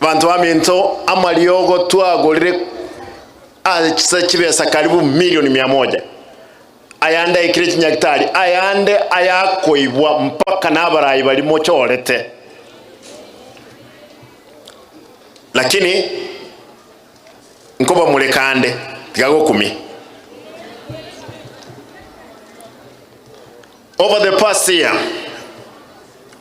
bantu baminto amaliogo twagolire kibesa karibu milioni 100 ayande ikiriki nyaktari ayande ayakoibwa mpaka nabarayi bali mochorete lakini nkoba mulekande tigago 10. Over the past year,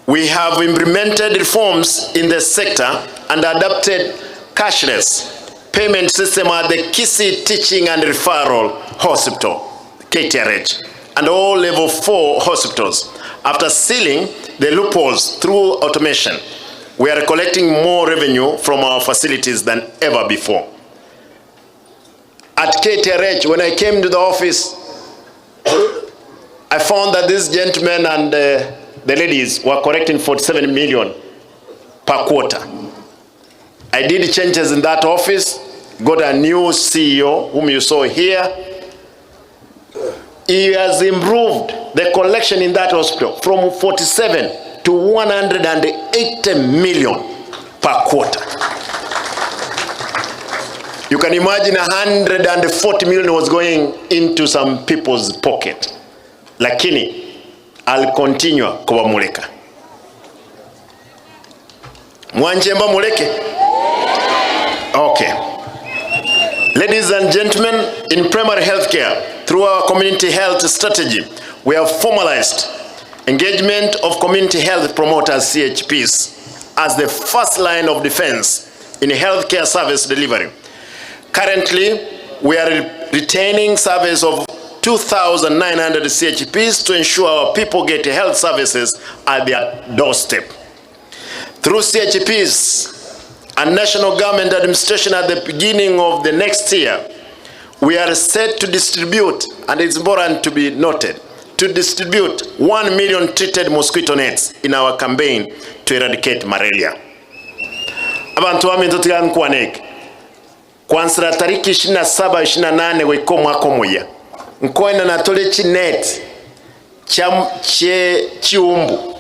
we have implemented reforms in the sector and adopted cashless payment system at the Kisi Teaching and Referral Hospital, KTRH, and all level 4 hospitals. After sealing the loopholes through automation, we are collecting more revenue from our facilities than ever before. At KTRH, when I came to the office, I found that this gentleman and the ladies were collecting 47 million per quarter. I did changes in that office, got a new CEO whom you saw here. He has improved the collection in that hospital from 47 to 180 million per quarter. You can imagine 140 million was going into some people's pocket. Lakini I'll continue kuwa muleka. Mwanjemba muleke? Okay. Ladies and gentlemen, in primary health care, through our community health strategy, we have formalized engagement of community health promoters, CHPs, as the first line of defense in healthcare service delivery. Currently, we are retaining service of 2,900 CHPs to ensure our people get health services at their doorstep. Through CHPs and national government administration at the beginning of the next year, we are set to distribute, and it's important to be noted, to distribute 1 million treated mosquito nets in our campaign to eradicate malaria. Abantu wa minto tiga nkwanek. Kwansira tariki 27-28 wiko mwaka moya. Nkoena natole chinet chiumbu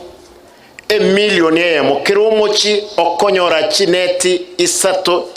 miliyoni ya mokirumo chi okonyora chineti isato